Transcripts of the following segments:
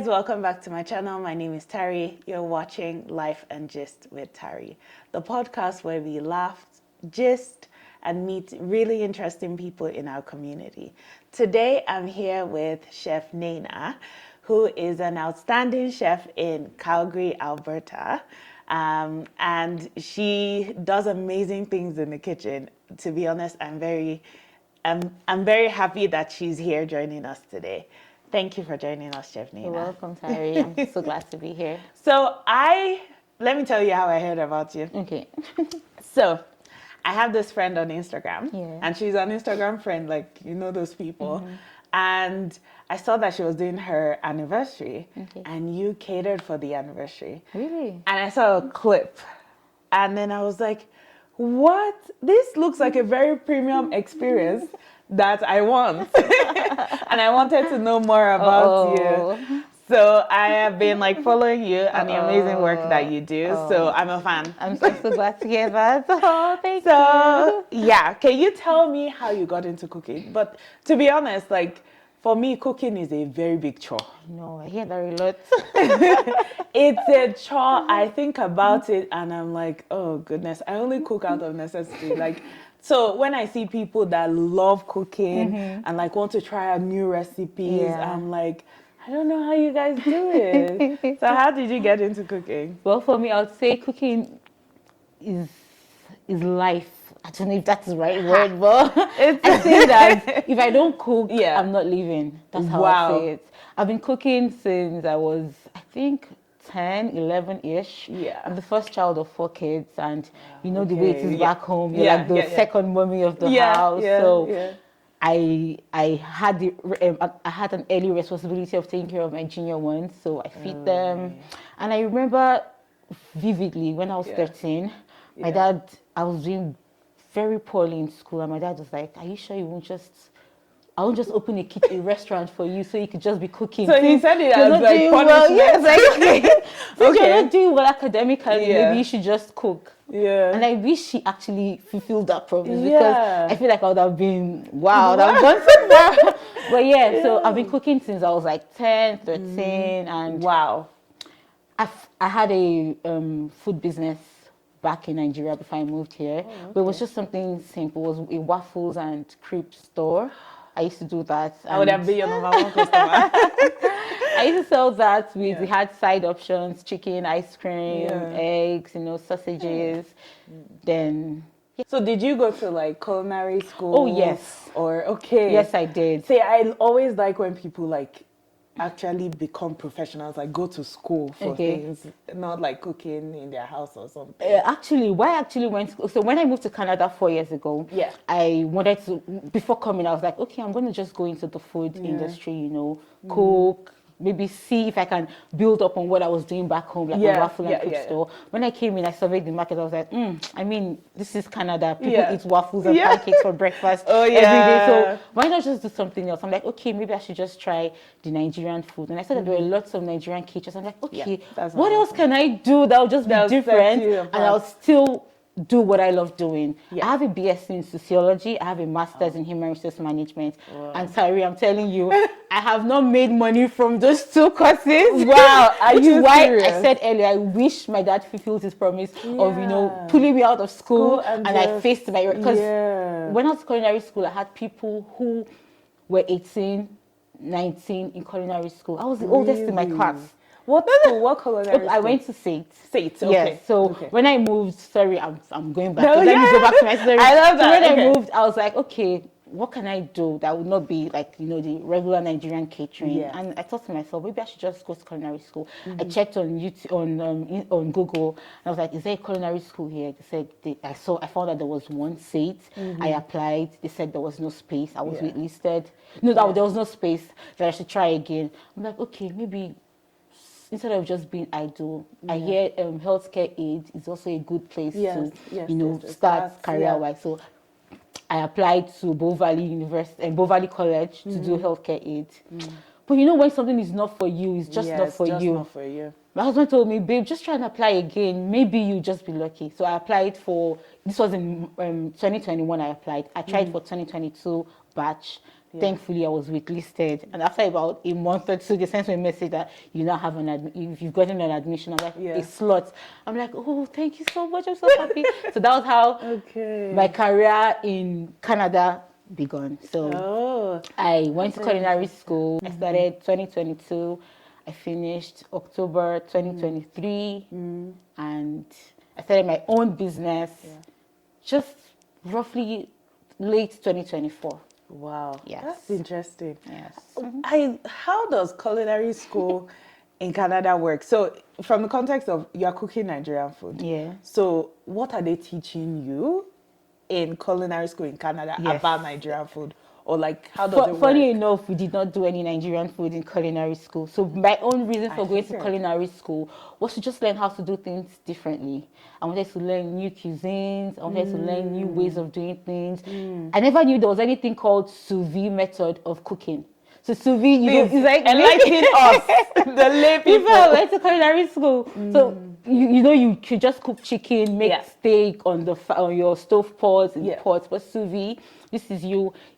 welcome back to my channel. My name is Tari. You're watching Life and Gist with Tari, the podcast where we laugh, gist, and meet really interesting people in our community. Today, I'm here with Chef Neynah, who is an outstanding chef in Calgary, Alberta. And she does amazing things in the kitchen. To be honest, I'm very happy that she's here joining us today. Thank you for joining us, Chef Neynah. You're welcome, Tari. I'm so glad to be here. So let me tell you how I heard about you. Okay. So I have this friend on Instagram, Yeah. and she's an Instagram friend, like, you know those people. Mm-hmm. And I saw that she was doing her anniversary, and you catered for the anniversary. Really? And I saw a clip, and then I was like, what? This looks like a very premium experience that I want. And I wanted to know more about you. So I have been like following you and the amazing work that you do. So I'm a fan. I'm so glad to hear that. Oh, thank you. So yeah, can you tell me how you got into cooking? But to be honest, like for me, cooking is a very big chore. No, I hear that a lot. It's a chore. I think about it and I'm like, oh goodness, I only cook out of necessity. Like, so when I see people that love cooking and like want to try out new recipes, I'm like, I don't know how you guys do it. So how did you get into cooking? Well, for me, I would say cooking is life. I don't know if that's the right word, but I say that if I don't cook, I'm not living. That's how I say it. I've been cooking since I was, I think, 10, 11-ish. Yeah. I'm the first child of 4 kids, and you know the way it is back home. You're like the second mommy of the house. I had an early responsibility of taking care of my junior ones, so I feed them. And I remember vividly when I was 13, my dad, I was doing very poorly in school, and my dad was like, "Are you sure you won't just? I won't just open a restaurant for you, so you could just be cooking." So he said it as like punishment. Well, yes, like since you're not doing well academically, maybe you should just cook. Yeah. And I wish she actually fulfilled that promise because I feel like I would have been wow, I've gone so far. But so I've been cooking since I was like 10, 13, and I had a food business back in Nigeria before I moved here. But it was just something simple. It was a waffles and crepe store. I used to do that. I would have been your number one customer. I used to sell that we had side options, chicken, ice cream, eggs, sausages. Then So did you go to like culinary school? Oh yes. Yes, I did. See, I always like when people like actually become professionals, like go to school for things, not like cooking in their house or something. Actually, why I actually went so when I moved to Canada 4 years ago, I wanted to, before coming, I was like, okay, I'm going to just go into the food industry, cook, maybe see if I can build up on what I was doing back home, like a waffle and crepe store. When I came in, I surveyed the market. I was like, I mean, this is Canada. People eat waffles and pancakes for breakfast every day. So why not just do something else? I'm like, okay, maybe I should just try the Nigerian food. And I saw that there were lots of Nigerian kitchens. I'm like, okay, what else can I do that will just be different and I'll still do what I love doing. I have a BSc in sociology. I have a master's in human resource management. And Tari, I'm telling you, I have not made money from those 2 courses. Wow, which is why I said earlier, I wish my dad fulfilled his promise of, pulling me out of school and I faced my, because when I was in culinary school, I had people who were 18, 19 in culinary school. I was the oldest in my class. What school? What culinary school? I went to SAIT. SAIT, okay. Yeah, so when I moved, sorry, I'm going back. Let me go back to my story. I love that. So when I moved, I was like, okay, what can I do that would not be like, the regular Nigerian catering? And I thought to myself, maybe I should just go to culinary school. I checked on YouTube, on Google, and I was like, is there a culinary school here? They said, I found that there was one SAIT. I applied. They said there was no space. I was waitlisted. No, there was no space. That I should try again. I'm like, okay, maybe instead of just being idle, I hear healthcare aid is also a good place to start career-wise. So I applied to Bow Valley University and Bow Valley College to do healthcare aid. But when something is not for you, it's just not for you. Not for you. My husband told me, babe, just try and apply again. Maybe you'll just be lucky. So I applied for, this was in 2021 I applied. I tried for 2022 batch. Thankfully, I was waitlisted, and after about a month or two, they sent me a message that you now have if you've gotten an admission, I'm like a slot. I'm like, oh, thank you so much. I'm so happy. So that was how my career in Canada began. So I went to culinary school. I started 2022. I finished October 2023, and I started my own business just roughly late 2024. Wow. Yes. That's interesting. Yes. How does culinary school in Canada work? So from the context of you're cooking Nigerian food. Yeah. So what are they teaching you in culinary school in Canada about Nigerian food? Or like, how does it work? Funny enough, we did not do any Nigerian food in culinary school. So my own reason for going to culinary school was to just learn how to do things differently. I wanted to learn new cuisines. I wanted to learn new ways of doing things. I never knew there was anything called sous vide method of cooking. So sous vide, it's like enlighten us, the lay people. Before I went to culinary school, so you could just cook chicken, make steak on your stove pots in pots, but sous vide. This is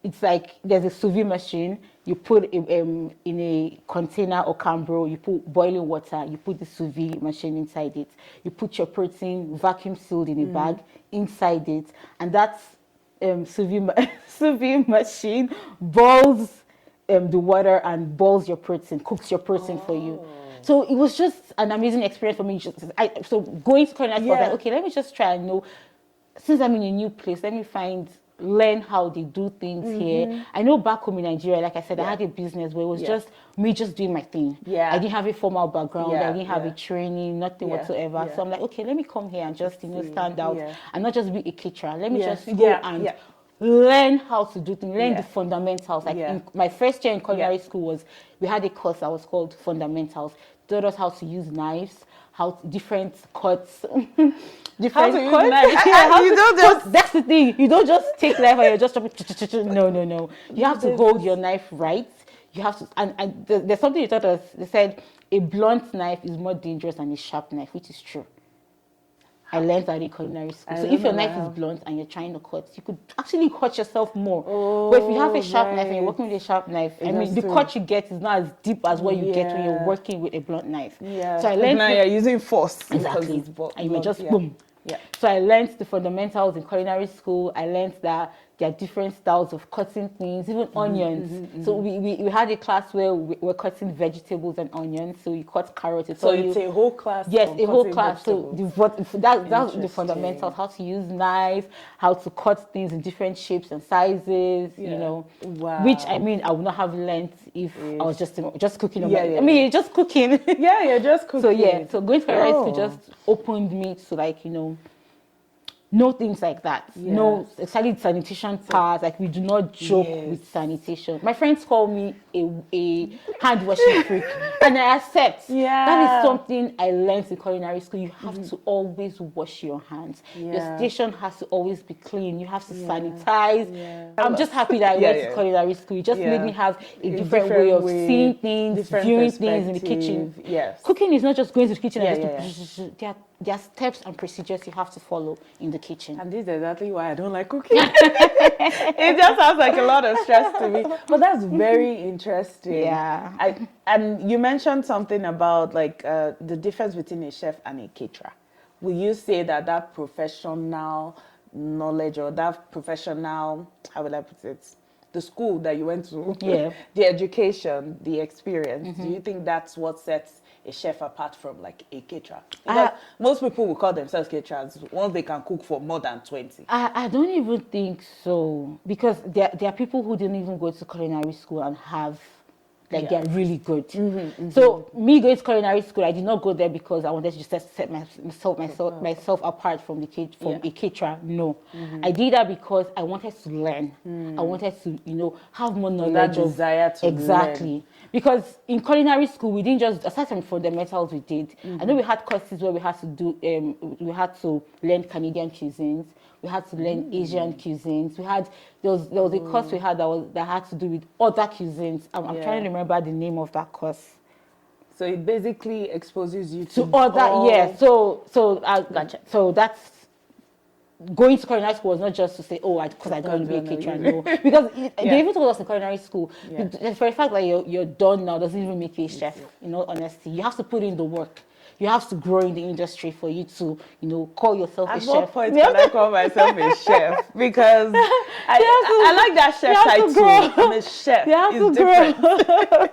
it's like there's a sous vide machine. You put in a container or cambro, you put boiling water, you put the sous vide machine inside it. You put your protein vacuum sealed in a bag inside it. And that sous vide machine boils the water and boils your protein, cooks your protein for you. So it was just an amazing experience for me. So going to culinary school, I was like, okay, let me just try and know, since I'm in a new place, let me learn how they do things here. I know back home in Nigeria, like I said, I had a business where it was just me just doing my thing. I didn't have a formal background. I didn't have a training, nothing whatsoever. So I'm like, okay, let me come here and just stand out and not just be a caterer. Let me just go and learn how to do things, learn the fundamentals. Like in my first year in culinary school we had a course that was called Fundamentals. They taught us how to use knives, different cuts. Different cuts. That's the thing. You don't just take knife and you're just no. You have to hold your knife right. You have to, and there's something you taught us. They said a blunt knife is more dangerous than a sharp knife, which is true. I learned that in culinary school. So if your knife is blunt and you're trying to cut, you could actually cut yourself more. But if you have a sharp knife and you're working with a sharp knife, the cut you get is not as deep as what you get when you're working with a blunt knife. So I learned now you're using force. Exactly. And you may just boom. So I learned the fundamentals in culinary school. I learned that there are different styles of cutting things, even onions. So we had a class where we were cutting vegetables and onions. So you cut carrots. So it's a whole class. Yes, a whole class. Vegetables. So that's the fundamentals: how to use knife, how to cut things in different shapes and sizes. Which I would not have learned if I was just cooking. You're just cooking. You're just cooking. So going to culinary school just opened me to know things like that. No, especially sanitation parts. Like we do not joke with sanitation. My friends call me a hand washing freak, and I accept. That is something I learned in culinary school. You have to always wash your hands. Your station has to always be clean. You have to sanitize. I'm just happy that I went to culinary school. It just made me have a different way of seeing things, viewing things in the kitchen. Cooking is not just going to the kitchen and just there are steps and procedures you have to follow in the kitchen. And this is exactly why I don't like cooking. It just sounds like a lot of stress to me. But that's very interesting. And you mentioned something about the difference between a chef and a caterer. Will you say that professional knowledge or that professional, how will I put it, the school that you went to, the education, the experience, do you think that's what sets a chef apart from like a caterer? Because most people will call themselves caterers once they can cook for more than 20. I don't even think so, because there are people who didn't even go to culinary school and have they're really good. So me going to culinary school, I did not go there because I wanted to just set myself apart from a caterer. No, I did that because I wanted to learn. I wanted to have more knowledge. That desire to learn. Because in culinary school we didn't just, aside from fundamentals, we did. I know we had courses where we had to do we had to learn Canadian cuisines. We had to learn Asian cuisines. There was a course we had that had to do with other cuisines. I'm trying to remember the name of that course. So it basically exposes you to other. So gotcha. So that's going to culinary school was not just to say, oh, because I don't want to be a caterer. No, because they even told us in culinary school, for the fact that you're done now doesn't even make you a chef. In all honesty, you have to put in the work. You have to grow in the industry for you to, call yourself a chef. At what point can I call myself a chef? Because I like that chef title. I'm a chef. You have to grow.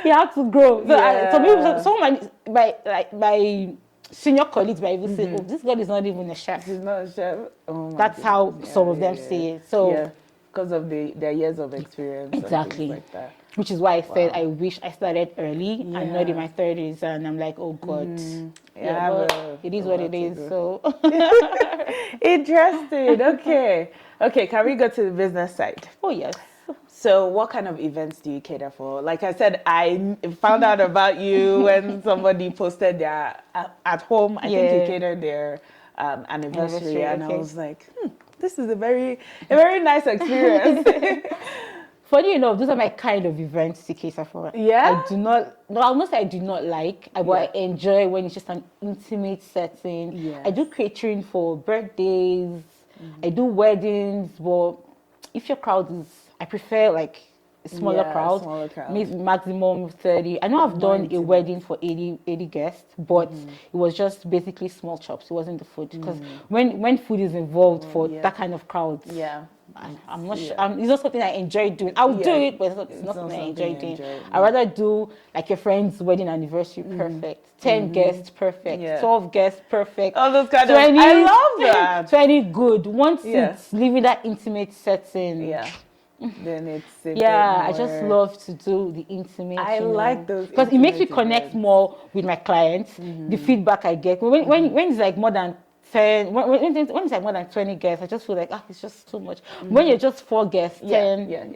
You have to grow. So my senior colleagues might even say, oh, this girl is not even a chef. She's not a chef. Oh, that's how some of them say it. So because of their years of experience. Exactly. And things like that. Which is why I said I wish I started early. I'm not in my 30s, and I'm like, oh God. But it is what it is. So interesting. Okay. Can we go to the business side? Oh yes. So what kind of events do you cater for? Like I said, I found out about you when somebody posted their at home. I think you catered their anniversary, and I was like, this is a very nice experience. Funny enough, those are my kind of events to cater for. Yeah? I'll not say I do not like, but I enjoy when it's just an intimate setting. Yes. I do catering for birthdays, I do weddings, but if your crowd is, I prefer like a smaller crowd. Maybe maximum 30. I know I've done a wedding for 80 guests, but it was just basically small chops. It wasn't the food. Because when food is involved for that kind of crowd, I'm not sure. It's not something I enjoy doing. I'll do it, but it's not something I enjoy doing. I'd rather do like your friend's wedding anniversary, perfect. 10 guests, perfect. 12 guests, perfect. All those kind 20, of, I love that. 20 good. Once it's leaving that intimate setting. Then it's I just love to do the intimate. I like those because it makes me connect more with my clients. The feedback I get when it's like more than 10, when it's like more than 20 guests, I just feel like it's just too much. When you're just 4 guests, 10,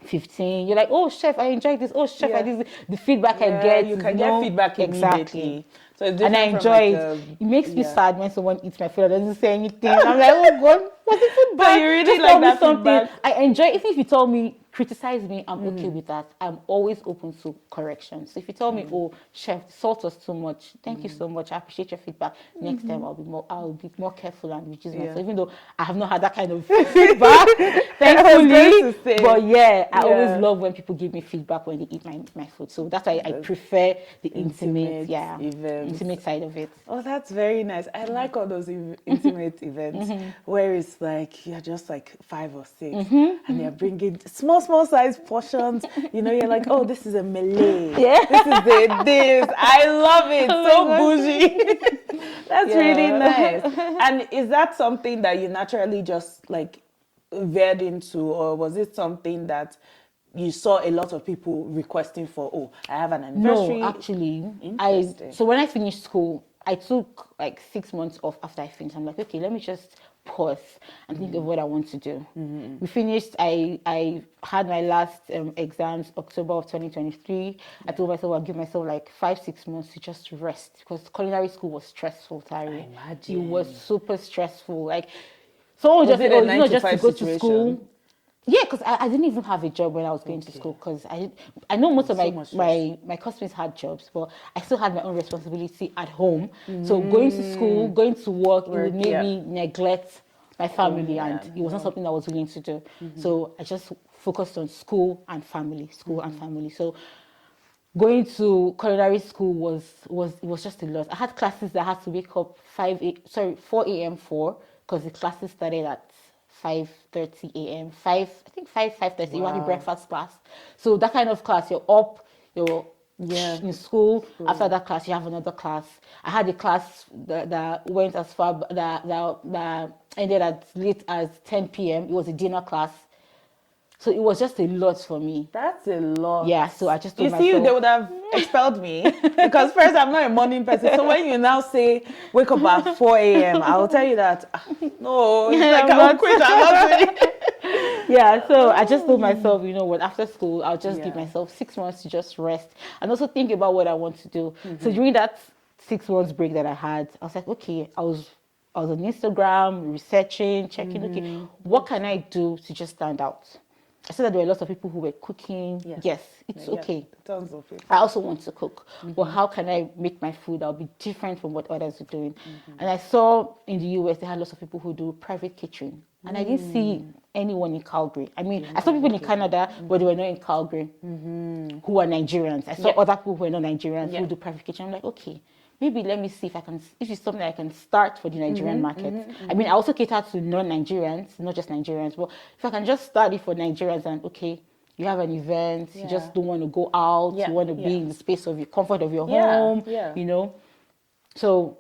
15, you're like, oh chef, I enjoyed this. Oh chef, I did this. The feedback I get, you can get feedback immediately. So and I enjoy it. It makes me sad when someone eats my food and doesn't say anything. I'm like, oh God, what's the feedback? But you really like that feedback. I enjoy it. Even if you tell me, criticize me, I'm okay with that. I'm always open to correction. So if you tell me, oh chef, the salt was too much, thank you so much. I appreciate your feedback. Next time I'll be more careful and reduce myself. Even though I have not had that kind of feedback, thankfully. But I always love when people give me feedback when they eat my food. So that's why I prefer the intimate intimate side of it. Oh, that's very nice. I like all those intimate events where it's like you're just like 5 or 6 and they're bringing small size portions. You're like, oh, this is a Malay. This is this. I love it. Bougie. That's really nice. And is that something that you naturally just like veered into, or was it something that you saw a lot of people requesting for? Oh, I have an anniversary. No, actually, so when I finished school, I took like 6 months off after I finished. I'm like, okay, let me just pause and think of what I want to do. We finished. I had my last exams October of 2023. I told myself I'll give myself like 5-6 months to just rest because culinary school was stressful, Tari. I imagine. It was super stressful. Like, so just not just to go to school. Yeah, because I didn't even have a job when I was going to school because I know most of my classmates had jobs, but I still had my own responsibility at home. So going to school, going to work, it would make me neglect my family, and it was not something I was willing to do. So I just focused on school and family. So going to culinary school was just a lot. I had classes that I had to wake up 4 a.m. for because the classes started at 5:30 a.m. 5:30. You have a breakfast class. So that kind of class, you're up, you're in school. After that class, you have another class. I had a class that went as far that ended as late as 10 p.m. It was a dinner class. So it was just a lot for me. That's a lot. Yeah, so I just told myself. You see, they would have expelled me because first, I'm not a morning person. So when you now say wake up at 4 a.m., I will tell you that, no, it's like I'll quit. I'm not doing it. Yeah, so I just told myself, you know what, after school, I'll just give myself 6 months to just rest and also think about what I want to do. So during that 6 months break that I had, I was like, okay, I was on Instagram, researching, checking, okay, what can I do to just stand out? I said that there were lots of people who were cooking. Yes, it's okay. Tons of people. I also want to cook. But how can I make my food that'll be different from what others are doing? And I saw in the US, they had lots of people who do private catering. And I didn't see anyone in Calgary. I mean, I saw people in Canada, but they were not in Calgary, who are Nigerians. I saw other people who were not Nigerians who do private catering. I'm like, okay, maybe let me see if it's something I can start for the Nigerian market. I mean, I also cater to non-Nigerians, not just Nigerians, but if I can just start it for Nigerians and okay, you have an event, you just don't want to go out, you want to be in the space of your comfort of your home, you know. So,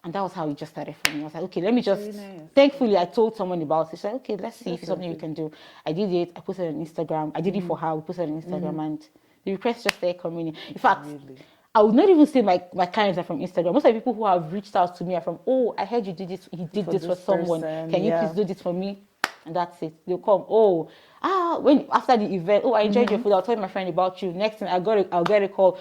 and that was how it just started for me. I was like, okay, let me just, thankfully I told someone about it. She said, okay, let's see if it's something you can do. I did it, I posted it on Instagram. I did it for her, we posted it on Instagram and the requests just started coming in. In fact, I would not even say my clients are from Instagram. Most of the people who have reached out to me are from, oh, I heard you did this, he did this for someone. Can you please do this for me? And that's it. They'll come, when after the event, I enjoyed your food, I'll tell my friend about you. Next thing I'll get a call,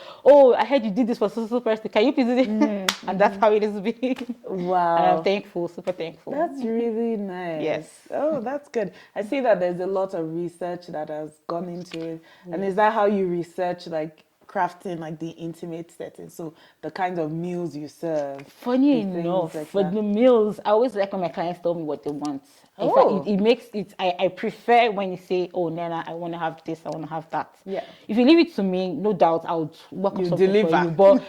I heard you did this for so person. Can you please do this? And that's how it has been. Wow. And I'm thankful, super thankful. That's really nice. Yes. Oh, that's good. I see that there's a lot of research that has gone into it. And is that how you research like crafting like the intimate setting, so the kind of meals you serve? Funny enough, like for the meals, I always like when my clients tell me what they want. In fact, it makes it, I prefer when you say, oh, Neynah, I want to have this, I want to have that. Yeah. If you leave it to me, no doubt I would work on something deliver. for you. But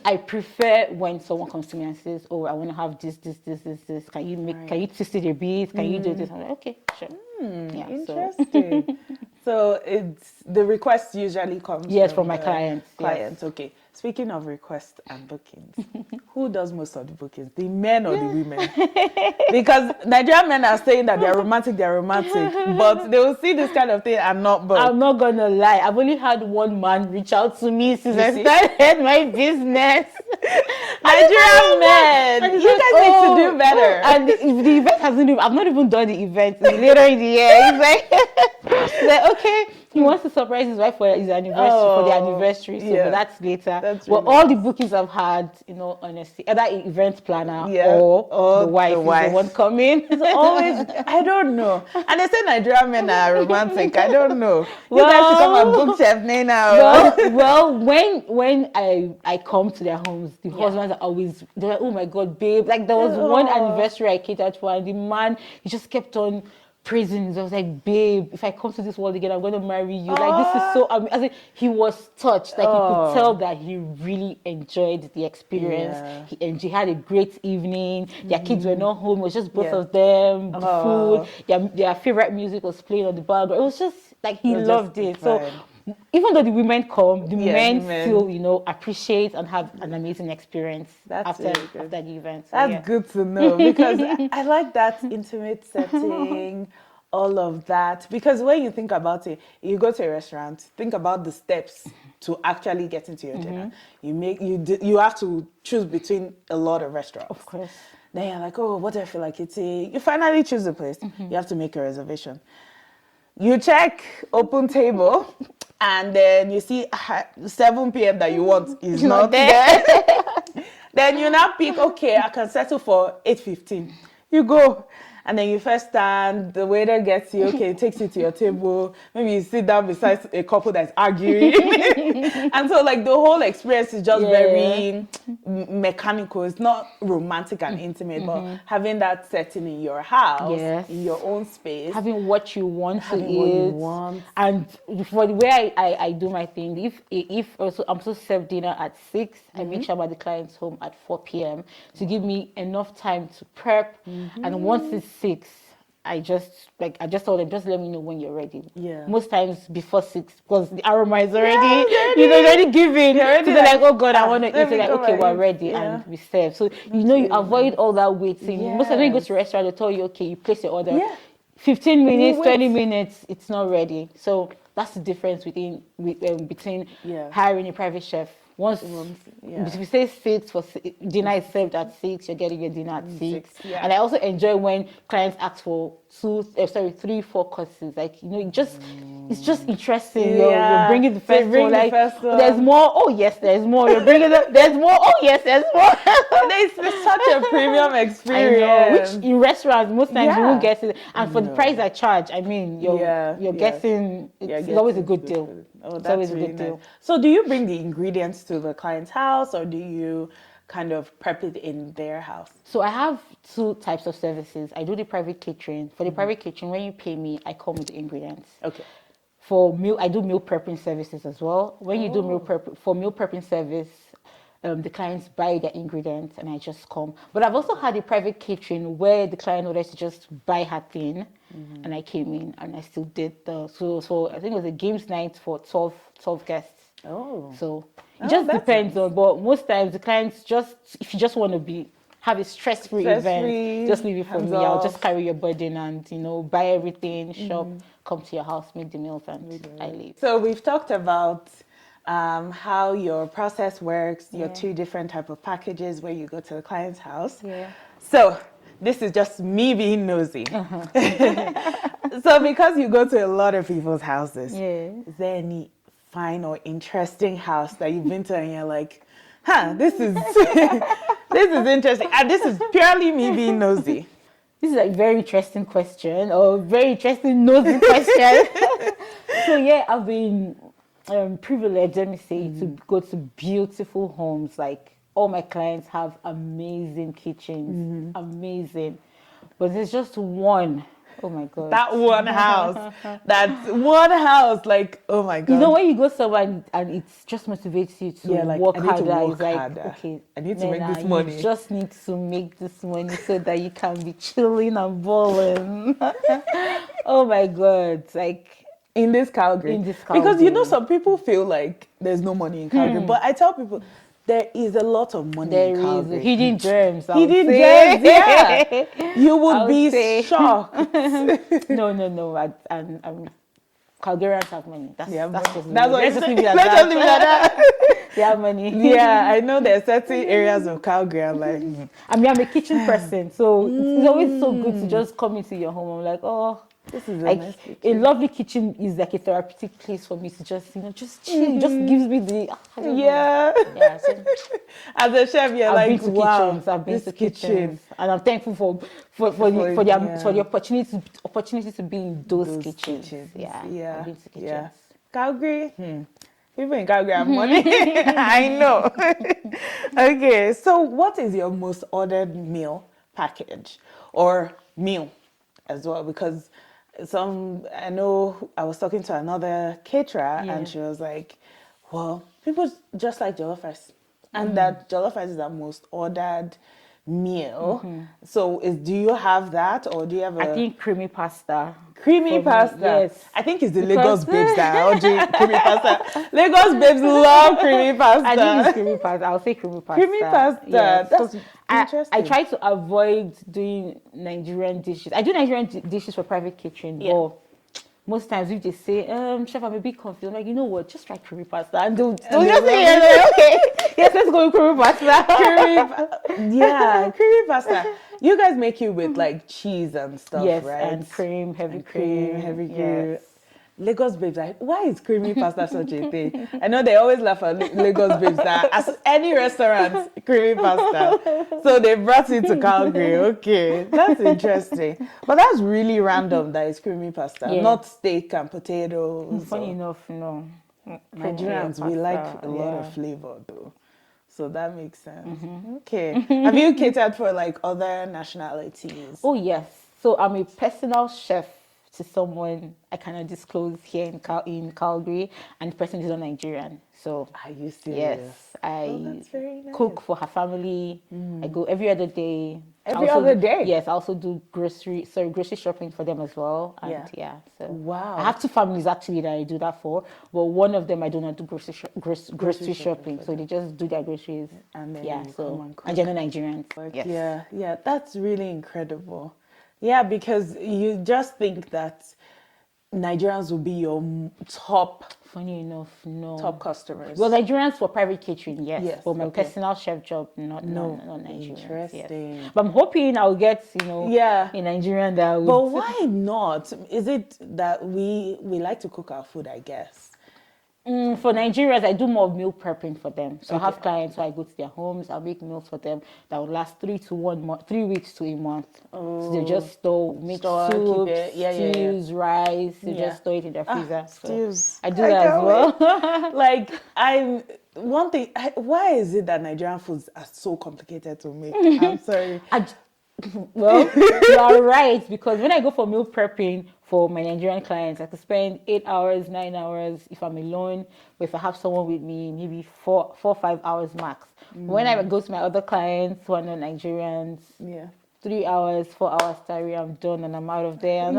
I prefer when someone comes to me and says, oh, I want to have this. Can you twist it a bit? Can you do this? I'm like, okay, sure. Interesting. So it's the request usually comes from my clients. Yes. Okay. Speaking of requests and bookings, who does most of the bookings? The men or the women? Because Nigerian men are saying that they're romantic, but they will see this kind of thing and not book. I'm not gonna lie. I've only had one man reach out to me since I started my business. Nigerian men, you guys need to do better. And the event hasn't even, I've not even done the event. It's later in the year. He's like, okay, he wants to surprise his wife for his anniversary, for the anniversary. So but that's later. Well, all the bookings I've had, honestly, either event planner or the wife is the one coming. It's always, I don't know. And they say Nigerian men are romantic. I don't know. You guys should come and book Chef Neynah. Well, when I come to their homes, the husbands are always, they're like, oh my God, babe. Like there was one anniversary I catered for and the man, he just kept on praising. I was like, babe, if I come to this world again, I'm going to marry you. Like, this is so amazing. He was touched. Like, you could tell that he really enjoyed the experience. He had a great evening. Their kids were not home. It was just both of them, the food. Their favorite music was playing on the background. It was just, like, he loved it. So, even though the women come, the men still, appreciate and have an amazing experience after the event. So, that's good to know, because I like that intimate setting, all of that. Because when you think about it, you go to a restaurant, think about the steps to actually get into your dinner. You have to choose between a lot of restaurants. Of course. Then you're like, oh, what do I feel like eating? You finally choose a place. You have to make a reservation. You check open table. And then you see 7 p.m. that you want is not there. Then you now pick, okay, I can settle for 8:15. You go. And then you first stand, the waiter gets you, okay, takes you to your table. Maybe you sit down beside a couple that's arguing. And so, like, the whole experience is just very mechanical. It's not romantic and intimate, but having that setting in your house, in your own space. Having what you want to eat. And for the way I do my thing, if also I'm supposed to serve dinner at 6, I make sure I'm at the client's home at 4 p.m. to give me enough time to prep. And once it's 6, I just told them, just let me know when you're ready. Most times before 6, because the aroma is already, already given. So they're like, oh God, I want to eat. They're like, okay, we're ready, and we serve. So you avoid all that waiting. Most of the time you go to a restaurant, they tell you, okay, you place your order. 15 minutes, 20 minutes, it's not ready. So that's the difference between hiring a private chef. Once we say 6 for dinner is served at 6, you're getting your dinner at 6. And I also enjoy when clients ask for 3, 4 courses. Like, just it's just interesting. You're bringing the first one. Like, there's more. Oh yes, there's more. You're bringing there's more. Oh yes, there's more. It's such a premium experience. I know, which in restaurants most times you won't get it, and for the price I charge, I mean, you're getting. It's always a good deal. Oh, that's always a good deal. So, do you bring the ingredients to the client's house, or do you kind of prep it in their house? So I have two types of services. I do the private catering. For the private catering, when you pay me, I come with the ingredients. Okay. For meal, I do meal prepping services as well. When you do meal prepping service, the clients buy the ingredients and I just come. But I've also had a private catering where the client wanted to just buy her thing, and I came in and I still did so I think it was a games night for 12 guests. Oh. So it just depends on, but most times the clients if you just want to have a stress-free event, just leave it for me. I'll just carry your burden and, buy everything, shop, come to your house, make the meals, and I leave. So we've talked about how your process works, your two different type of packages where you go to the client's house. Yeah. So this is just me being nosy. So because you go to a lot of people's houses, is there any fine or interesting house that you've been to and you're like, this is this is interesting, and this is purely me being nosy? This is a very interesting question, or very interesting nosy question. So yeah, I've been privileged, let me say, to go to beautiful homes. Like, all my clients have amazing kitchens, amazing. But there's just one. Oh my God. That one house. That one house, like, oh my God. You know, when you go somewhere and it just motivates you to work harder, it's like, okay, I need to make this money. You just need to make this money so that you can be chilling and balling. Oh my God. Like, in this Calgary. Because, some people feel like there's no money in Calgary. But I tell people, there is a lot of money in Calgary. There is hidden gems. Hidden gems, yeah. You would be shocked. No. Calgarians have money. That's just me. Let's just leave it at that. They have money. Yeah, I know there are certain areas of Calgary. I'm like, I mean, I'm a kitchen person, so it's always so good to just come into your home. I'm like, oh, this is nice kitchen. A lovely kitchen is like a therapeutic place for me to just chill. It just gives me the So, as a chef, you're like, wow, I've been to kitchens, and I'm thankful for the opportunity to be in those kitchens. Yeah, I've been to kitchens. Yeah. Calgary, people in Calgary have money. I know. Okay, so what is your most ordered meal package or meal as well? Because I know I was talking to another caterer and she was like, well, people just like jollof rice. And that jollof rice is the most ordered meal. So do you have that, or do you have I think creamy pasta. Creamy pasta. Yes. I think it's the Lagos babes that are ordering creamy pasta. Lagos babes love creamy pasta. I think it's creamy pasta. I'll say creamy pasta. Creamy pasta. Yes. That's interesting. I try to avoid doing Nigerian dishes. I do Nigerian dishes for private catering, but most times if they say, chef, I'm a bit confused, I'm like, you know what, just try curry pasta. And don't just say, okay, yes, let's go with curry pasta. Curry pasta. You guys make it with like cheese and stuff, right? And cream, heavy cream. Yes. Lagos babes, like, why is creamy pasta such a thing? I know they always laugh at Lagos babes that as any restaurant, creamy pasta. So they brought it to Calgary. Okay, that's interesting. But that's really random that it's creamy pasta, not steak and potatoes. Funny enough, no. Nigerians, we like a lot of flavor though. So that makes sense. Okay. Have you catered for like other nationalities? Oh, yes. So I'm a personal chef to someone I cannot disclose here in Calgary, and the person is not Nigerian. So are you serious? Yes, I that's very nice. Cook for her family. I go every other day. Other day? Yes, I also do grocery shopping for them as well. And so wow. I have two families actually that I do that for, but one of them I do not do grocery shopping. So they just do their groceries. And then and they're not Nigerians. Yes. Yeah, that's really incredible. Yeah, because you just think that Nigerians will be your top. Funny enough, no. Top customers. Well, Nigerians for private catering, yes. Yes. For my personal chef job, not Nigerians. Interesting. Yes. But I'm hoping I'll get, yeah, a Nigerian that would. But why not? Is it that we like to cook our food, I guess? For Nigerians, I do more meal prepping for them. So I have clients who I go to their homes, I'll make meals for them that will last 3 weeks to a month. Oh. So they just make soups, stews, rice. They just store it in their freezer. Stews. I do that as well. Like one thing. Why is it that Nigerian foods are so complicated to make? I'm sorry. Well, you are right, because when I go for meal prepping for my Nigerian clients, I could spend 8 hours, 9 hours if I'm alone. But if I have someone with me, maybe 4 or 5 hours max. When I go to my other clients who are not Nigerians, 3 hours, 4 hours, Tari, I'm done and I'm out of there.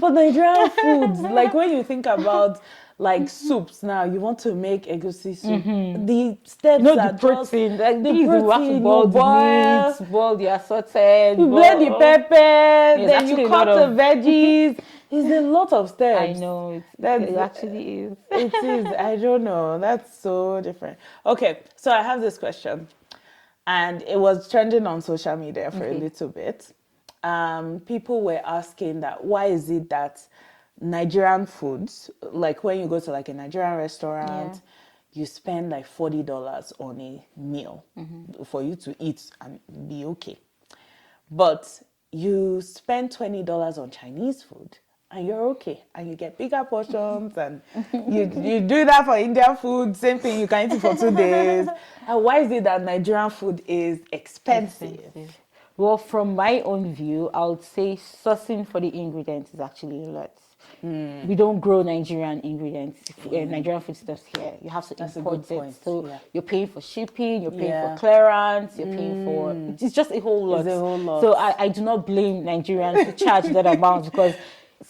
But Nigerian foods, like when you think about like soups now, you want to make egusi soup. The steps the protein. You have to boil the meat, boil the assorted. You blend the pepper, then you cut the veggies. It's a lot of steps. I know. It actually is. It is. I don't know. That's so different. Okay, so I have this question. And it was trending on social media for a little bit. People were asking that why is it that Nigerian foods, like when you go to like a Nigerian restaurant, you spend like $40 on a meal for you to eat and be okay. But you spend $20 on Chinese food and you're okay. And you get bigger portions and you do that for Indian food, same thing, you can eat it for 2 days. And why is it that Nigerian food is expensive? Well, from my own view, I would say sourcing for the ingredients is actually a lot. We don't grow Nigerian ingredients, Nigerian foodstuffs here. You have to import it. So you're paying for shipping, you're paying for clearance, you're paying for... It's just a whole lot. It's a whole lot. So I do not blame Nigerians to charge that amount, because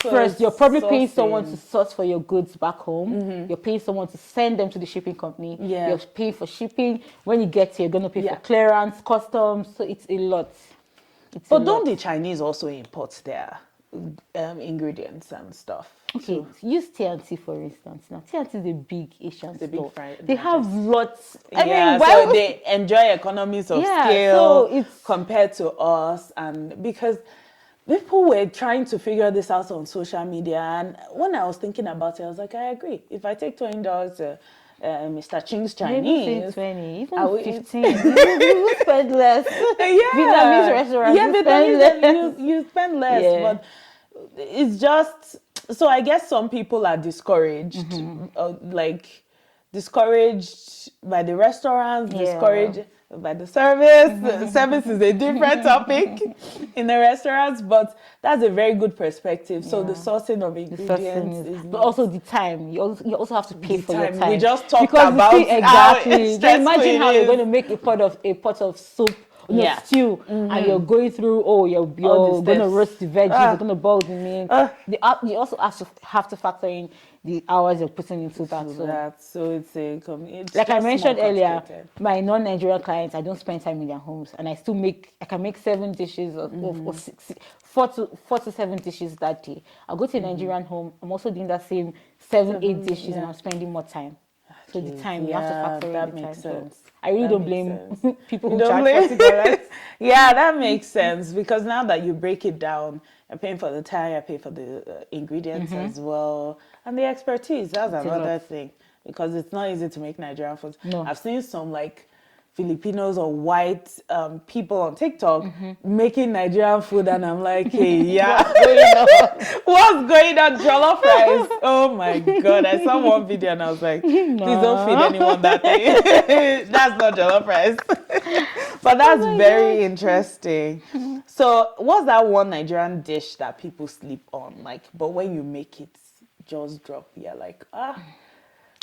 first, you're probably paying someone to source for your goods back home. You're paying someone to send them to the shipping company. You're paying for shipping. When you get here, you're going to pay for clearance, customs. So it's a lot. But don't the Chinese also import their ingredients and stuff? Okay, use TNT for instance. Now, TNT is a big Asian store. They have lots. I mean, so they enjoy economies of scale compared to us. And because people were trying to figure this out on social media, and when I was thinking about it, I was like, I agree. If I take $20 to Mr. Ching's Chinese, 20, even 15, you spend less. Vietnamese restaurants, you spend less. But it's just, so I guess some people are discouraged, discouraged by the restaurants, discouraged by the service. Service is a different topic in the restaurants, but that's a very good perspective. So the sourcing of ingredients but also the time. You also have to pay for your time. We just talked about exactly. Imagine how you're going to make a pot of soup, stew, and you're going through. You're going to roast the veggies. You're going to boil the meat. You also have to factor in the hours you're putting into that. So it's like I mentioned earlier, my non-Nigerian clients, I don't spend time in their homes, and I can make 7 dishes or 4 to 7 dishes that day. I'll go to a Nigerian home. I'm also doing that same 7-8 dishes, and I'm spending more time. So the time, you have to factor in the time. That makes sense. So I really don't blame people who charge $40. Yeah, that makes sense, because now that you break it down, you're paying for the time, you're paying for the ingredients as well, and the expertise. That's another thing, because it's not easy to make Nigerian food. No. I've seen some like Filipinos or white people on TikTok making Nigerian food, and I'm like, hey, what's going on? Jollof rice. Oh my God. I saw one video and I was like, please don't feed anyone that thing. That's not jollof rice. But that's very interesting. So what's that one Nigerian dish that people sleep on? Like, but when you make it, jaws drop. You're like,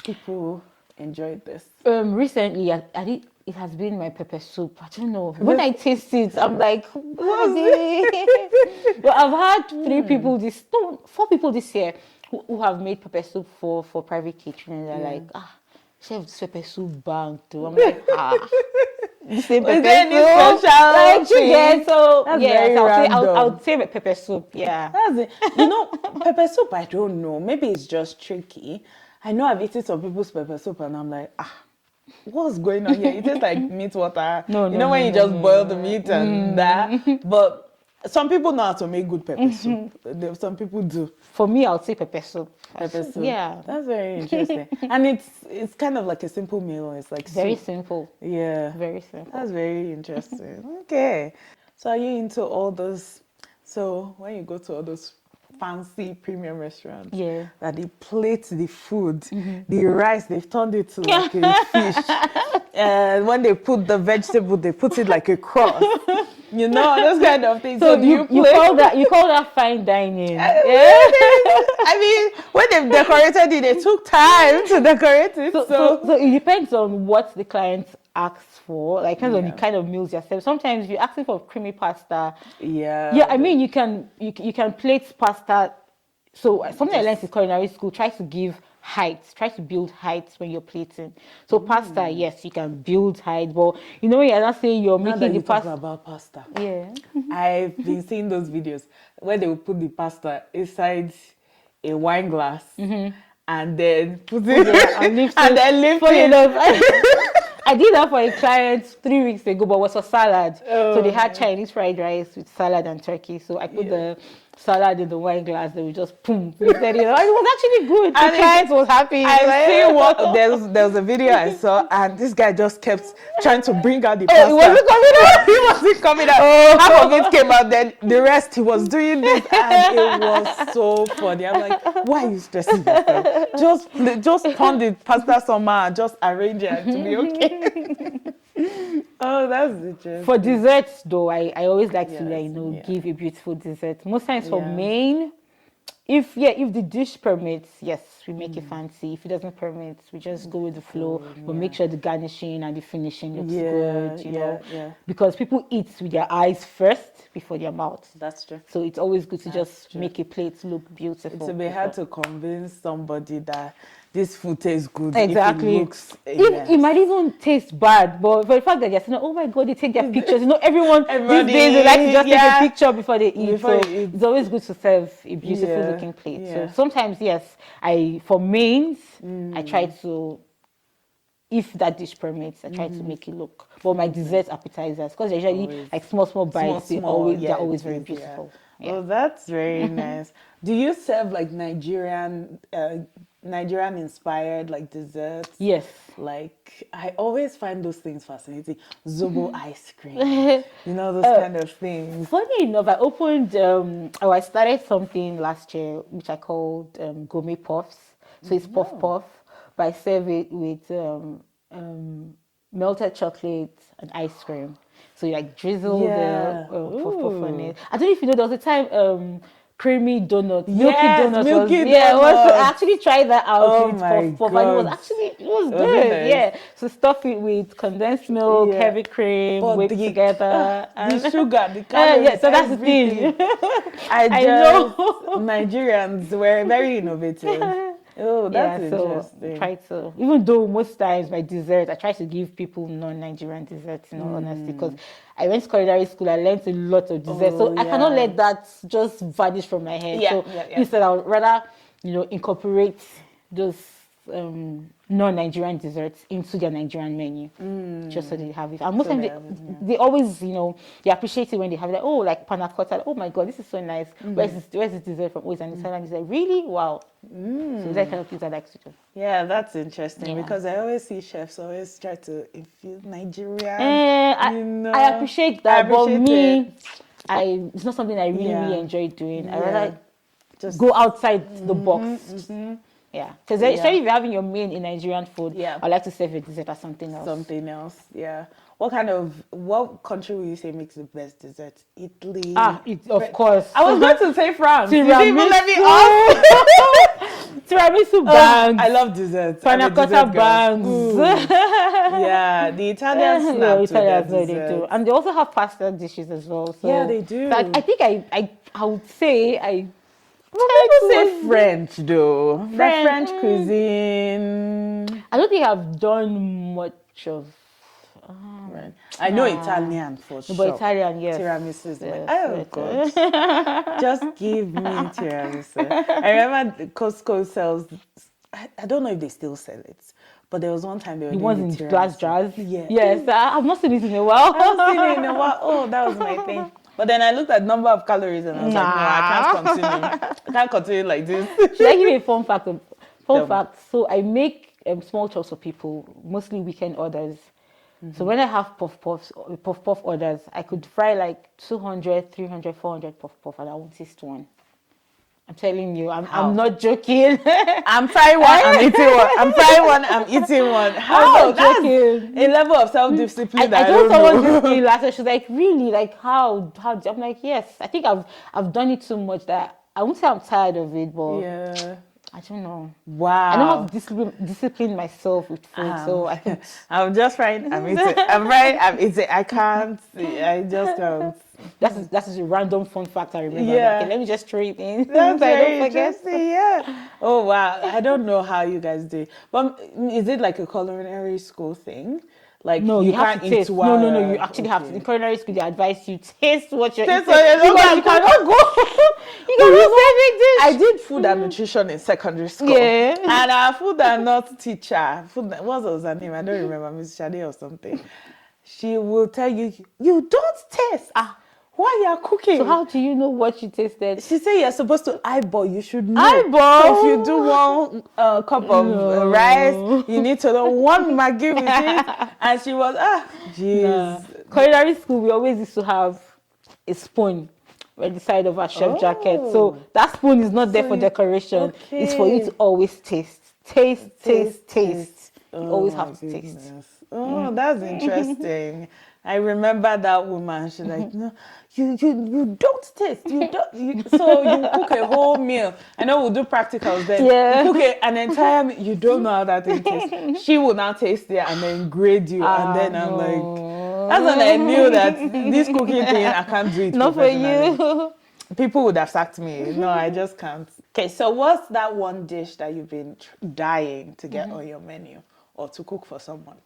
people enjoyed this. Recently, it has been my pepper soup. I don't know. When I taste it, I'm like, what is it? Well, I've had 4 people this year who have made pepper soup for private catering. And they're like, chef, this pepper soup bang too. I'm like, the same Was pepper there any soup. special Like thing? chicken, so That's yeah, very so random. I'll say pepper soup. Yeah. That's it. You know, pepper soup, I don't know. Maybe it's just tricky. I know I've eaten some people's pepper soup and I'm like, what's going on here? It tastes like meat water. No, You know when you just boil the meat and that. But some people know how to make good pepper soup. Some people do. For me, I'll say pepper soup. Pepper soup. Yeah. That's very interesting. And it's kind of like a simple meal. It's like Very soup. simple. Yeah. Very simple. That's very interesting. Okay. So are you into all those? So when you go to all those fancy premium restaurants, Yeah. that they plate the food, the rice, they've turned it to like a fish. And when they put the vegetable, they put it like a cross. You know, those kind of things. So do you call that fine dining? Yeah. I mean, when they've decorated it, they took time to decorate it. So it depends on what the client asks for, like depends on the kind of meals you're serving. Sometimes if you're asking for creamy pasta, I mean you can plate pasta. So something I learned in culinary school, try to build heights when you're plating. So pasta, yes, you can build height, but you know when you're not saying you're making the pasta about pasta. Yeah. I've been seeing those videos where they will put the pasta inside a wine glass and then put it and then lift it. I did that for a client 3 weeks ago, but it was for salad. So they had Chinese fried rice with salad and turkey. So I put the salad in the wine glass. They would just boom. It was actually good. The client was happy. I see what there was a video I saw, and this guy just kept trying to bring out the pasta. It wasn't coming out. He wasn't coming out. Half of it came out. Then the rest he was doing this, and it was so funny. I'm like, why are you stressing yourself? Just turn the pasta somehow and just arrange it to be okay. Oh, that's interesting. For desserts, though, I always like to give a beautiful dessert. Most times for main, if the dish permits, yes, we make it fancy. If it doesn't permit, we just go with the flow. But make sure the garnishing and the finishing looks good, you know. Yeah. Because people eat with their eyes first before their mouth. That's true. So it's always good to make a plate look beautiful. It's a bit hard to convince somebody that this food tastes good. Exactly. If it looks it might even taste bad, but for the fact that they're saying, oh my God, they take their pictures. You know, everyone these days they like to just take a picture before they eat. It's always good to serve a beautiful looking plate. Yeah. So sometimes, yes, for mains, I try to, if that dish permits, I try to make it look. But my dessert appetizers, because they're usually like small bites, they're always very beautiful. Yeah. Oh, that's very nice. Do you serve like Nigerian inspired like desserts? Yes. Like I always find those things fascinating. Zobo ice cream. You know, those kind of things. Funny enough, I opened I started something last year which I called gourmet puffs. So it's puff, but I serve it with melted chocolate and ice cream. So you like drizzle the puff on it. I don't know if you know, there was a time creamy donuts, milky donuts. I actually tried that out with puff, and it was good. Nice? Yeah, so stuff it with condensed milk, heavy cream, whipped together, and the sugar, the calories. So that's everything. The thing. I know Nigerians were very innovative. Oh, that's interesting. Try to, even though most times my dessert, I try to give people non-Nigerian desserts, in all honesty, because I went to culinary school, I learned a lot of desserts, so I cannot let that just vanish from my head. Instead, I would rather, incorporate those non-Nigerian desserts into their Nigerian menu, just so they have it. And most times they always, they appreciate it when they have it. Like, oh, like panna cotta. Oh my God, this is so nice. Where's this dessert from? Oh, it's an Italian dessert. Really? Wow. So that kind of things I like to do. Yeah, that's interesting because I always see chefs always try to infuse Nigerian. I appreciate that, but me, it's not something I really enjoy doing. I rather just go outside the box. Yeah, because especially if you're having your main in Nigerian food, I like to serve your dessert as something else. Yeah. What country would you say makes the best dessert? Italy. Of course. I was going to say France. You didn't even let me off. Tiramisu bangs. I love desserts. Panna cotta bangs. Yeah, the Italians snap to their they do. And they also have pasta dishes as well. So yeah, they do. So I think I would say people say French though. French cuisine. I don't think I've done much of Right. I know Italian for sure. But Italian, yes. Tiramisu is Yes, oh God. Just give me tiramisu. I remember Costco sells, I don't know if they still sell it, but there was one time they were The doing ones in tiramisu. glass jars? Yeah. Yes, I've not seen it in a while. I haven't seen it in a while. Oh, that was my thing. But then I looked at number of calories and I was like, no, I can't continue. I can't continue like this. Should I give you a fun fact? Fact. So I make small chops for people, mostly weekend orders. So when I have puff puff orders, I could fry like 200, 300, 400 puff puff, and I won't taste one. I'm telling you, I'm not joking. I'm frying one, I'm eating one. I'm frying one, I'm eating one. How? That's a level of self-discipline that I don't someone know. this last year. She's like, really? Like how? I'm like, yes. I think I've done it so much that I won't say I'm tired of it, but yeah. I don't know. Wow. I know how to discipline myself with food, so I think I'm just frying, I'm eating. I'm frying, I'm eating. I can't. I just can't. That's a random fun fact I remember. Yeah. Okay, let me just throw it in. That's so I very don't forget. interesting. Yeah. Oh wow. I don't know how you guys do it. But is it like a culinary school thing? Like No, you have to taste. No. You actually have to. In culinary school, they advise you taste what you're eating. Because you cannot go. You cannot say big dish. I did food and nutrition in secondary school. Yeah. And our food and not teacher, what was her name? I don't remember, Miss Shade or something. She will tell you, you don't taste. While you're cooking. So how do you know what you tasted? She said you're supposed to eyeball. You should know. Eyeball? So if you do one cup of rice, you need to know one Maggi with it. And she was, jeez. Nah. Culinary school, we always used to have a spoon at the side of our chef jacket. So that spoon is not there for decoration. Okay. It's for you to always taste. Taste. You always have to taste. Oh, that's interesting. I remember that woman. She's like, no, you don't taste. So you cook a whole meal. I know we'll do practicals then. Yeah. You cook an entire meal. You don't know how that thing tastes. She will now taste it and then grade you. And then I'm like, that's when I knew that this cooking thing, I can't do it. Not for you. People would have sacked me. No, I just can't. Okay, so what's that one dish that you've been dying to get on your menu or to cook for someone?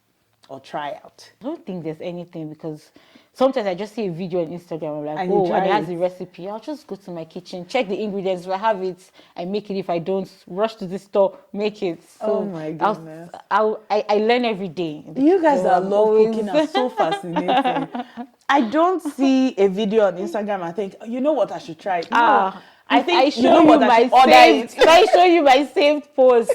Or try out? I don't think there's anything because sometimes I just see a video on Instagram. I'm like, and it has the recipe. I'll just go to my kitchen, check the ingredients. If I have it, I make it. If I don't, rush to the store, make it. So oh my goodness. I learn every day. You guys that love cooking are so fascinating. I don't see a video on Instagram and think, you know what, I should try it. No. I think I show you my saved post.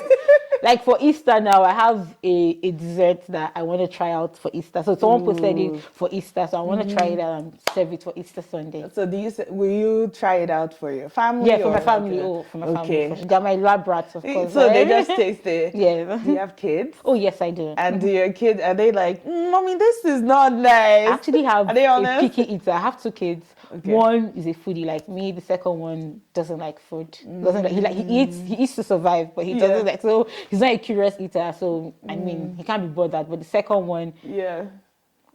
Like for Easter now, I have a dessert that I want to try out for Easter. So someone posted it for Easter, so I want to try it out and serve it for Easter Sunday. So will you try it out for your family? Yeah, for my family. For my family. They're my lab rats, of course. So they just taste it. Yeah. Do you have kids? Oh yes, I do. And do your kids, are they like, Mommy, this is not nice? I actually have are they honest? A picky eater. I have two kids. Okay. One is a foodie like me. The second one doesn't like food. He eats to survive, but he doesn't like. So he's not a curious eater. So I mean, he can't be bothered. But the second one,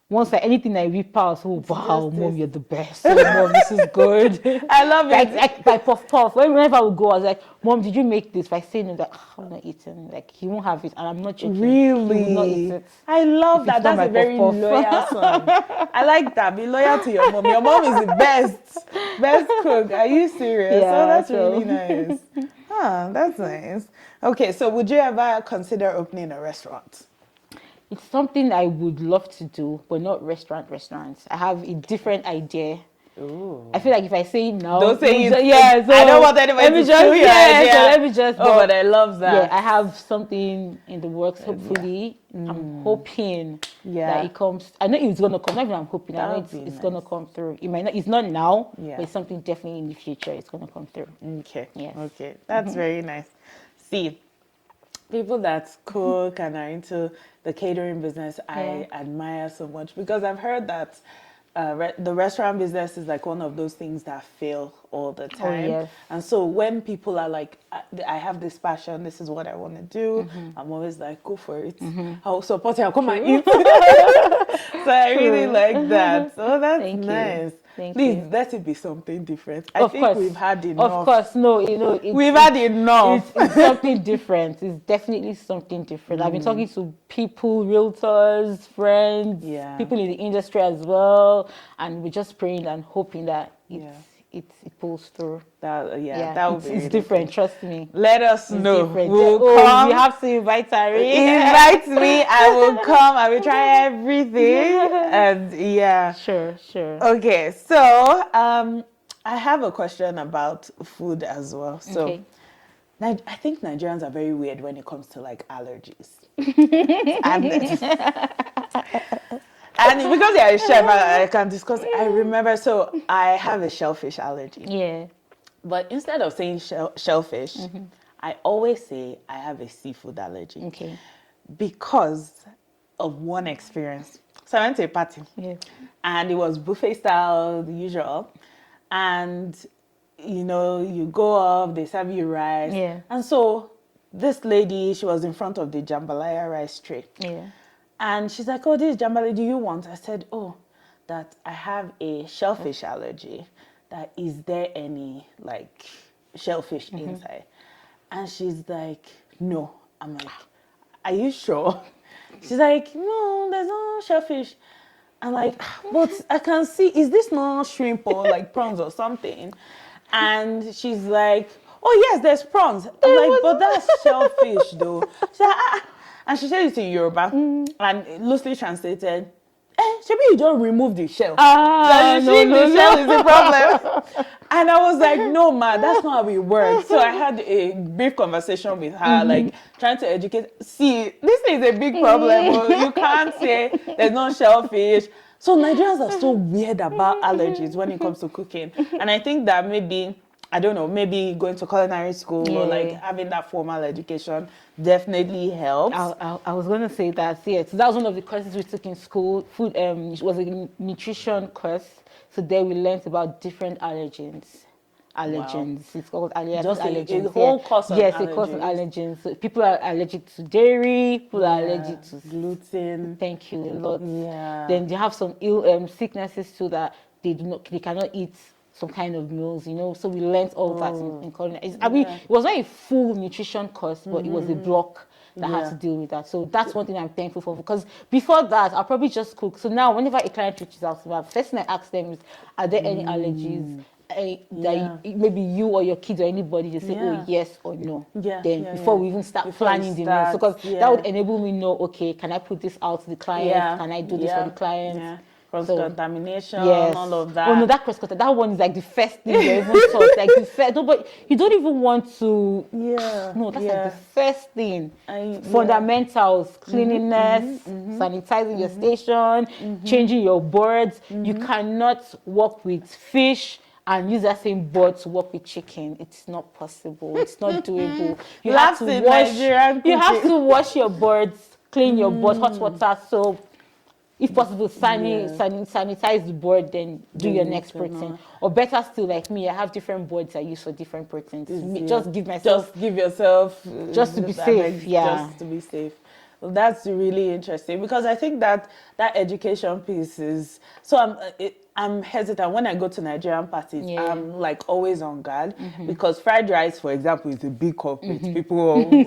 once like anything I whip out, wow, Mom, you're the best. Oh, Mom, this is good. I love it. Like by puff. Whenever I would go, I was like, Mom, did you make this? If I say no, like, I'm not eating. Like he won't have it, and I'm not joking. Really? He will not eat it. I love that. That's a very loyal son. I like that. Be loyal to your mom. Your mom is the best cook. Are you serious? Yeah, that's really nice. That's nice. Okay, so would you ever consider opening a restaurant? It's something I would love to do, but not restaurants. I have a different idea. Ooh. I feel like if I say it now, don't say it. So I don't want anybody to steal your idea. So let me just. But I love that. Yeah, I have something in the works. Hopefully, I'm hoping that it comes. I know it's gonna come. Not even I'm hoping. I know it's gonna come through. It might not. It's not now, but it's something definitely in the future. It's gonna come through. Okay. Yes. Okay. That's very nice. See, people that cook and are into the catering business, I admire so much because I've heard that the restaurant business is like one of those things that fail all the time. Oh, yes. And so when people are like, I have this passion, this is what I want to do, I'm always like, go for it. I'll support you, I'll come and eat. So I really like that. So that's nice. Please, let it be something different. I think we've had enough. Of course, no, we've had enough. It's something different. It's definitely something different. I've been talking to people, realtors, friends, people in the industry as well, and we're just praying and hoping that it pulls through. That would be it's really different. good. Trust me. Let us know. We'll come. You have to invite Tari. Invite me. I will come. I will try everything. And sure. Okay, so I have a question about food as well. So I think Nigerians are very weird when it comes to like allergies. And because you're a chef, I can discuss. I remember, so I have a shellfish allergy. Yeah. But instead of saying shellfish, I always say I have a seafood allergy. Okay. Because of one experience. So I went to a party. Yeah. And it was buffet style, the usual. And, you go up, they serve you rice. Yeah. And so this lady, she was in front of the jambalaya rice tray. Yeah. And she's like, oh, this jambalaya, do you want? I said, oh, that I have a shellfish allergy. That is there any, like, shellfish inside? And she's like, no. I'm like, are you sure? She's like, no, there's no shellfish. I'm like, but I can see, is this not shrimp or like prawns or something? And she's like, oh, yes, there's prawns. I'm like, but that's shellfish, though. She's like, And she said it in Yoruba, and loosely translated, maybe you don't remove the shell. The shell is the problem. And I was like, no, ma, that's not how it works. So I had a brief conversation with her, like trying to educate. See, this is a big problem. You can't say there's no shellfish. So Nigerians are so weird about allergies when it comes to cooking. And I think that maybe, I don't know, maybe going to culinary school or like having that formal education definitely helps. I was going to say that, so that was one of the courses we took in school. Food was a nutrition course. So there we learned about different allergens. Wow. It's called allergens. Just a whole course on allergens. Yes, a course on allergens. So people are allergic to dairy, people are allergic to gluten. Thank you a lot. Yeah. Then they have some sicknesses too that they cannot eat some kind of meals, So we learned all that in culinary. I mean, it was not a full nutrition course, but it was a block that had to deal with that. So that's one thing I'm thankful for, because before that, I'll probably just cook. So now, whenever a client reaches out to me, the first thing I ask them is, are there any allergies? That maybe you or your kids or anybody just say, oh, yes or no. Before we even start planning the meal. Because that would enable me know, okay, can I put this out to the client? Can I do this for the client? Cross-contamination, all of that. Oh no, that one is like the first thing you even thought. Like the first, no, but you don't even want to. No, that's like the first thing. Fundamentals, cleanliness, sanitizing your station, changing your boards. You cannot work with fish and use that same board to work with chicken. It's not possible. It's not doable. You have to wash your boards, clean your board, hot water, soap. If possible, sanitize the board, then do your next protein. Or better still, like me, I have different boards I use for different proteins. Just give yourself, just to be safe. Just to be safe. Well, that's really interesting, because I think that education piece is so. I'm hesitant when I go to Nigerian parties. I'm like always on guard, because fried rice, for example, is a big culprit. People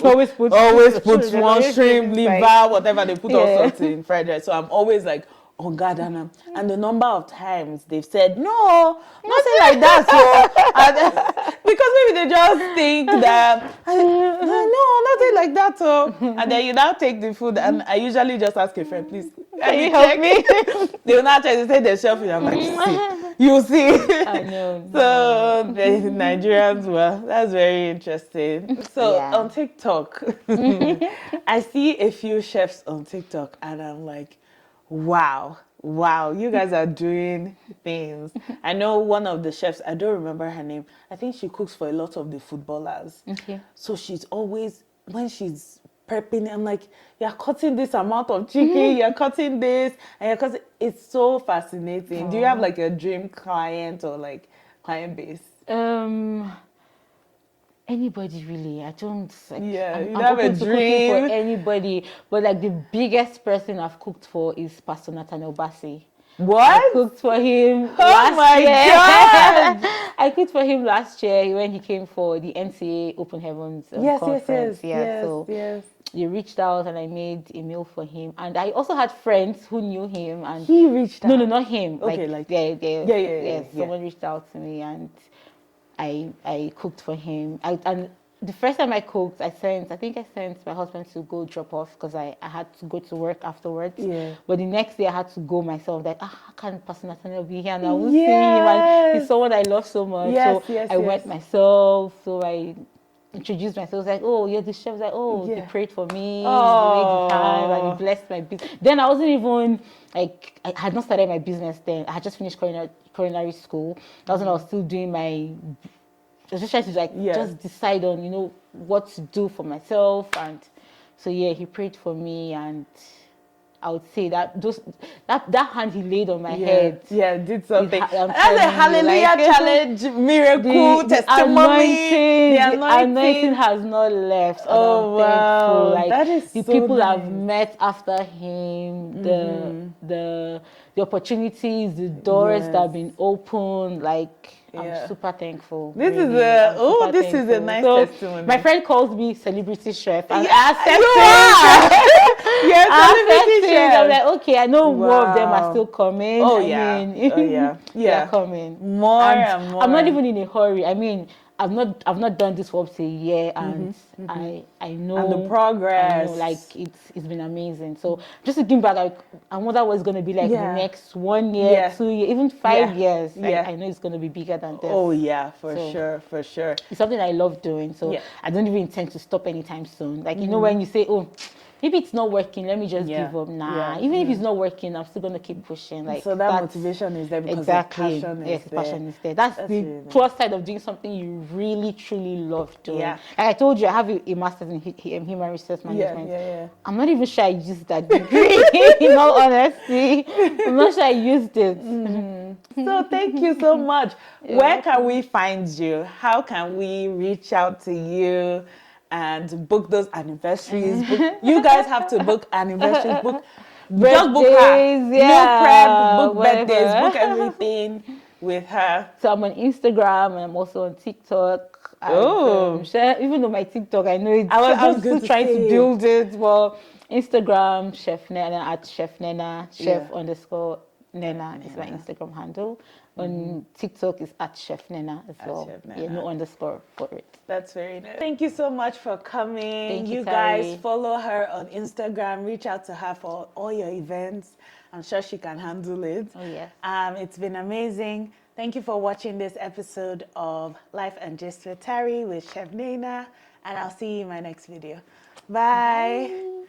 always put one shrimp, liver, whatever they put all sorts in fried rice. So I'm always like on guard, and the number of times they've said no, nothing like that. So because maybe they just think that no, nothing like that. So and then you now take the food, and I usually just ask a friend, please, can you help me? They will not try to say they're shellfish. I'm like, you see. I know. So the Nigerians, well, that's very interesting. So on TikTok, I see a few chefs on TikTok, and I'm like, wow, you guys are doing things. I know one of the chefs, I don't remember her name. I think she cooks for a lot of the footballers. Okay. So she's always, when she's prepping, I'm like, you're cutting this amount of chicken, you're cutting this, and you're cutting. It's so fascinating. Do you have like a dream client or like client base? Anybody really. I don't. Like, you I'm have a open to dream cooking for anybody. But like the biggest person I've cooked for is Pastor Nathaniel Bassey. What? I cooked for him Oh last my year. God! I cooked for him last year when he came for the NCA Open Heavens conference. Yes. He reached out and I made a meal for him. And I also had friends who knew him. And he reached out? No, not him. Okay, someone reached out to me and I cooked for him. And the first time I cooked, I think I sent my husband to go drop off because I had to go to work afterwards. Yeah. But the next day I had to go myself. Like, how can Pastor Nathaniel be here and I won't see him? And he's someone I love so much. I went myself. So I introduced myself. I was like, oh, you're the chef. I was like, oh, he prayed for me. He laid his hand and he blessed my business. Then I wasn't even, like, I had not started my business then. I had just finished culinary school. That was when I was still doing my, I was just trying to just decide on, what to do for myself. And so, he prayed for me and I would say that that hand he laid on my head. Yeah, did something. That's a hallelujah challenge, miracle, testimony. The anointing has not left. Oh, wow. Like, that is the so people nice. I've met after him, the opportunities, the doors that have been opened, like, I'm super thankful. This is a nice testimony. My friend calls me celebrity chef, and I accept it. Celebrity chef. I'm like, okay, I know more of them are still coming. They're coming more and more. I'm not even in a hurry. I mean, I've not done this for up to a year, and I know and the progress. I know, like it's been amazing. So just thinking back, I wonder what it's going to be like in the next 1 year, 2 years, even 5 years. I know it's going to be bigger than this. Oh yeah, for sure. It's something I love doing. So I don't even intend to stop anytime soon. Like when you say, oh, maybe it's not working, let me just give up. Even if it's not working, I'm still going to keep pushing. Like, so that motivation is there because the passion is there. Passion is there. That's the really plus side of doing something you really, truly love doing. Like I told you, I have a master's in human resource management. I'm not even sure I used that degree, in all honesty. I'm not sure I used it. So thank you so much. Where can we find you? How can we reach out to you and book those anniversaries? You guys have to book anniversaries, book birthdays, just book her. No prep, book birthdays, book everything with her. So I'm on Instagram and I'm also on TikTok. Even though my TikTok, I know I'm still trying to build it. Well, Instagram, Chef Neynah at Chef Neynah, Chef_Neynah is my Instagram handle. On TikTok is at Chef Neynah as well. No underscore for it. That's very nice. Thank you so much for coming. Thank you guys follow her on Instagram. Reach out to her for all your events. I'm sure she can handle it. Oh yes. It's been amazing. Thank you for watching this episode of Life and Gist with Tari with Chef Neynah, and I'll see you in my next video. Bye.